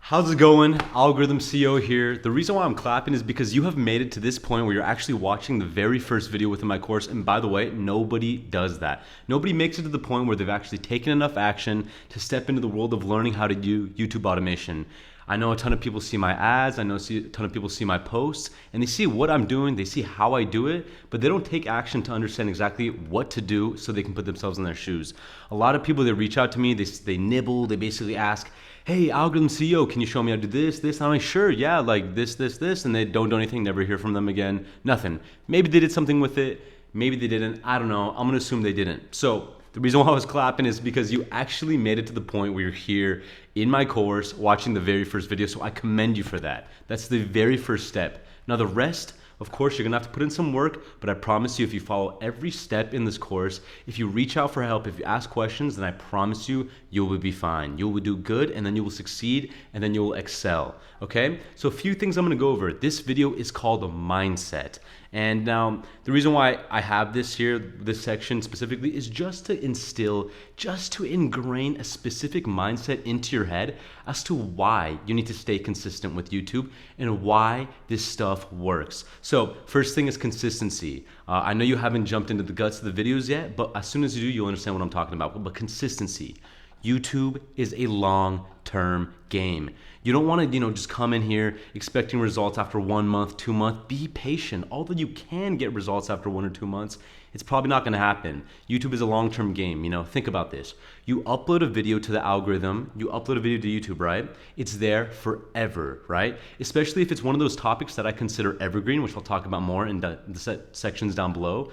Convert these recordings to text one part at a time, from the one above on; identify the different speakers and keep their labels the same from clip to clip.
Speaker 1: How's it going? Algorithm CEO here. The reason why I'm clapping is because you have made it to this point where you're actually watching the very first video within my course. And by the way, nobody does that. Nobody makes it to the point where they've actually taken enough action to step into the world of learning how to do YouTube automation. I know a ton of people see my ads, I know a ton of people see my posts, and they see what I'm doing, they see how I do it, but they don't take action to understand exactly what to do so they can put themselves in their shoes. A lot of people, they reach out to me, they nibble, they basically ask, hey, algorithm CEO, can you show me how to do this? And I'm like, sure, yeah, like this, and they don't do anything, never hear from them again, nothing. Maybe they did something with it, maybe they didn't, I don't know, I'm gonna assume they didn't. So the reason why I was clapping is because you actually made it to the point where you're here in my course watching the very first video, so I commend you for that. That's the very first step. Now the rest, of course, you're gonna have to put in some work, but I promise you if you follow every step in this course, if you reach out for help, if you ask questions, then I promise you, you will be fine. You will do good, and then you will succeed, and then you will excel, okay? So a few things I'm gonna go over. This video is called a mindset. And now the reason why I have this here, this section specifically, is just to instill, just to ingrain a specific mindset into your head as to why you need to stay consistent with YouTube and why this stuff works. So first thing is consistency. I know you haven't jumped into the guts of the videos yet, but as soon as you do, you'll understand what I'm talking about. But consistency. YouTube is a long-term game. You don't want to, just come in here expecting results after 1 month, 2 months. Be patient. Although you can get results after 1 or 2 months, it's probably not going to happen. YouTube is a long-term game. Think about this. You upload a video to the algorithm, you upload a video to YouTube, right? It's there forever, right? Especially if it's one of those topics that I consider evergreen, which I'll talk about more in the sections down below.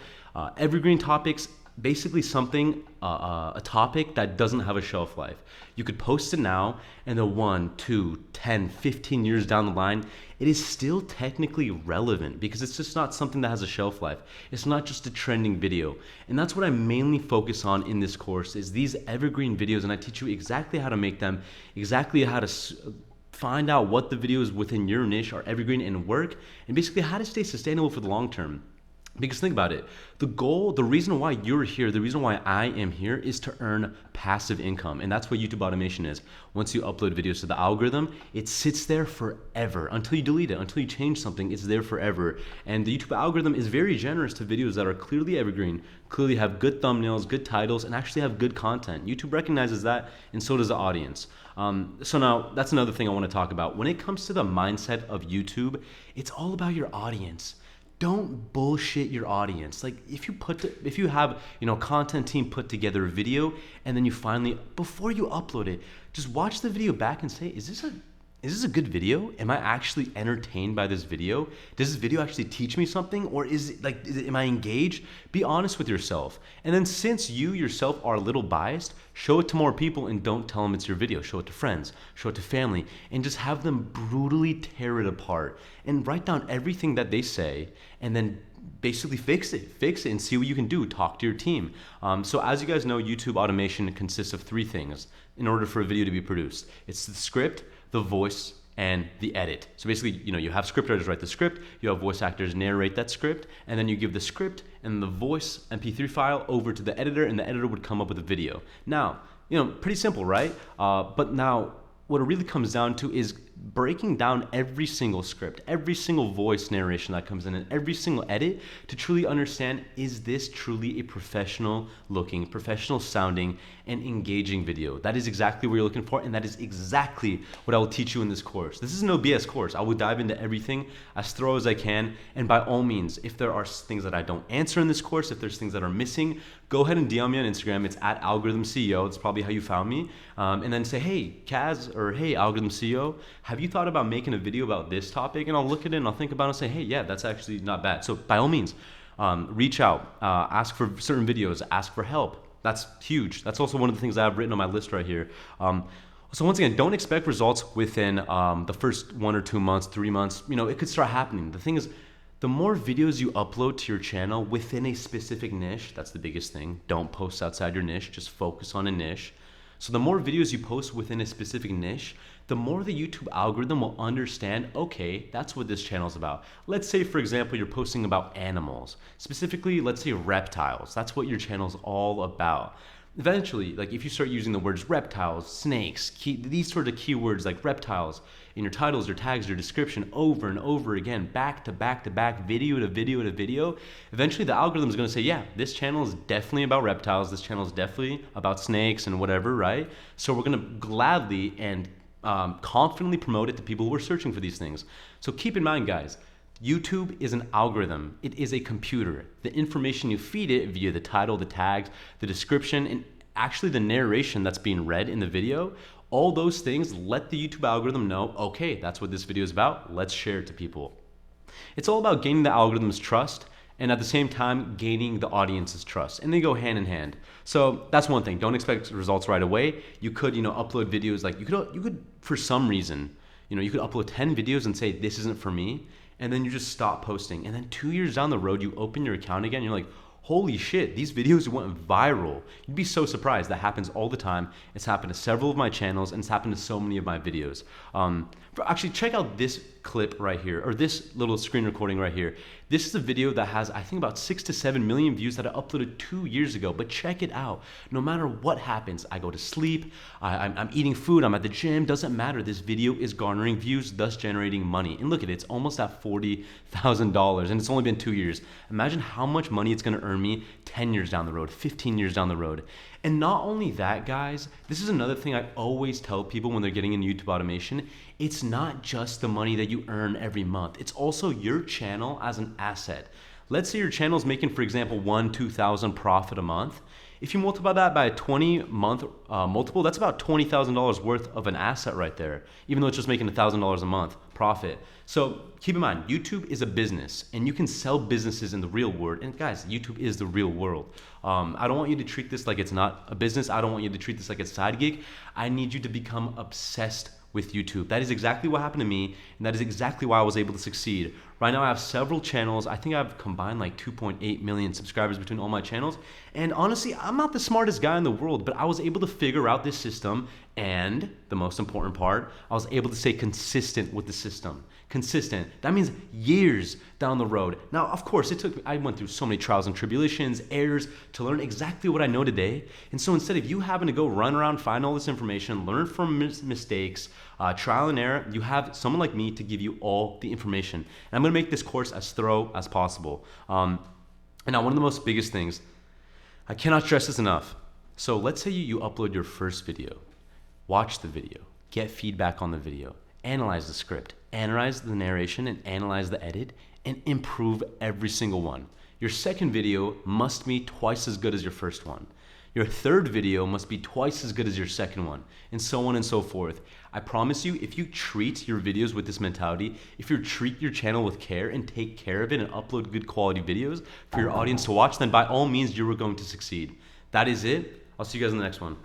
Speaker 1: Evergreen topics, basically something, a topic that doesn't have a shelf life. You could post it now, and then 1, 2, 10, 15 years down the line, it is still technically relevant because it's just not something that has a shelf life. It's not just a trending video. And that's what I mainly focus on in this course is these evergreen videos, and I teach you exactly how to make them, exactly how to find out what the videos within your niche are evergreen and work, and basically how to stay sustainable for the long term. Because think about it, the goal, the reason why you're here, the reason why I am here is to earn passive income. And that's what YouTube automation is. Once you upload videos to the algorithm, it sits there forever until you delete it, until you change something, it's there forever. And the YouTube algorithm is very generous to videos that are clearly evergreen, clearly have good thumbnails, good titles, and actually have good content. YouTube recognizes that, and so does the audience. So now that's another thing I want to talk about. When it comes to the mindset of YouTube, it's all about your audience. Don't bullshit your audience. Like if you have, content team put together a video and then you finally, before you upload it, just watch the video back and say, is this a good video? Am I actually entertained by this video? Does this video actually teach me something? Or am I engaged? Be honest with yourself. And then since you yourself are a little biased, show it to more people and don't tell them it's your video. Show it to friends, show it to family, and just have them brutally tear it apart and write down everything that they say and then basically fix it and see what you can do. Talk to your team. So as you guys know, YouTube automation consists of 3 things in order for a video to be produced. It's the script, the voice, and the edit. So basically, you have script writers write the script, you have voice actors narrate that script, and then you give the script and the voice MP3 file over to the editor, and the editor would come up with a video. Now, pretty simple, right? But now, what it really comes down to is breaking down every single script, every single voice narration that comes in, and every single edit to truly understand, is this truly a professional looking, professional sounding, and engaging video? That is exactly what you're looking for, and that is exactly what I will teach you in this course. This is no BS course. I will dive into everything as thorough as I can, and by all means, if there are things that I don't answer in this course, if there's things that are missing, go ahead and DM me on Instagram. It's at Algorithm CEO. That's probably how you found me. And then say, hey, Kaz, or hey, Algorithm CEO, have you thought about making a video about this topic? And I'll look at it and I'll think about it and say, hey, yeah, that's actually not bad. So by all means, reach out, ask for certain videos, ask for help. That's huge. That's also one of the things I have written on my list right here. So once again, don't expect results within the first 1 or 2 months, 3 months. It could start happening. The thing is, the more videos you upload to your channel within a specific niche, that's the biggest thing. Don't post outside your niche, just focus on a niche. So the more videos you post within a specific niche, the more the YouTube algorithm will understand, okay, that's what this channel is about. Let's say, for example, you're posting about animals. Specifically, let's say reptiles. That's what your channel is all about. Eventually, like if you start using the words reptiles, snakes, these sort of keywords like reptiles in your titles, your tags, your description over and over again, back to back to back, video to video to video, eventually the algorithm is going to say, yeah, this channel is definitely about reptiles. This channel is definitely about snakes and whatever, right? So we're going to gladly and confidently promote it to people who are searching for these things. So keep in mind, guys, YouTube is an algorithm. It is a computer. The information you feed it via the title, the tags, the description, and actually the narration that's being read in the video, all those things let the YouTube algorithm know, okay, that's what this video is about. Let's share it to people. It's all about gaining the algorithm's trust and at the same time gaining the audience's trust, and they go hand in hand. So that's one thing. Don't expect results right away. You could, upload videos like you could for some reason, you could upload 10 videos and say this isn't for me, and then you just stop posting. And then 2 years down the road, you open your account again, and you're like, holy shit, these videos went viral. You'd be so surprised. That happens all the time. It's happened to several of my channels, and it's happened to so many of my videos. Actually, check out this clip right here, or this little screen recording right here. This is a video that has, I think, about 6 to 7 million views that I uploaded 2 years ago. But check it out. No matter what happens, I go to sleep, I'm eating food, I'm at the gym, doesn't matter. This video is garnering views, thus generating money. And look at it, it's almost at $40,000, and it's only been 2 years. Imagine how much money it's gonna earn me 10 years down the road, 15 years down the road. And not only that, guys, this is another thing I always tell people when they're getting into YouTube automation. It's not just the money that you earn every month. It's also your channel as an asset. Let's say your channel is making, for example, $2,000 profit a month. If you multiply that by a 20-month multiple, that's about $20,000 worth of an asset right there, even though it's just making $1,000 a month profit. So keep in mind, YouTube is a business, and you can sell businesses in the real world. And guys, YouTube is the real world. I don't want you to treat this like it's not a business. I don't want you to treat this like a side gig. I need you to become obsessed with YouTube. That is exactly what happened to me, and that is exactly why I was able to succeed. Right now I have several channels. I think I've combined like 2.8 million subscribers between all my channels. And honestly, I'm not the smartest guy in the world, but I was able to figure out this system, and the most important part, I was able to stay consistent with the system. Consistent. That means years down the road. Now, of course, I went through so many trials and tribulations, errors to learn exactly what I know today. And so instead of you having to go run around, find all this information, learn from mistakes, trial and error, you have someone like me to give you all the information. And I'm gonna make this course as thorough as possible. And now one of the most biggest things, I cannot stress this enough. So let's say you upload your first video, watch the video, get feedback on the video, analyze the script, analyze the narration, and analyze the edit, and improve every single one. Your second video must be twice as good as your first one. Your third video must be twice as good as your second one, and so on and so forth. I promise you, if you treat your videos with this mentality, if you treat your channel with care and take care of it and upload good quality videos for your audience to watch, then by all means, you are going to succeed. That is it. I'll see you guys in the next one.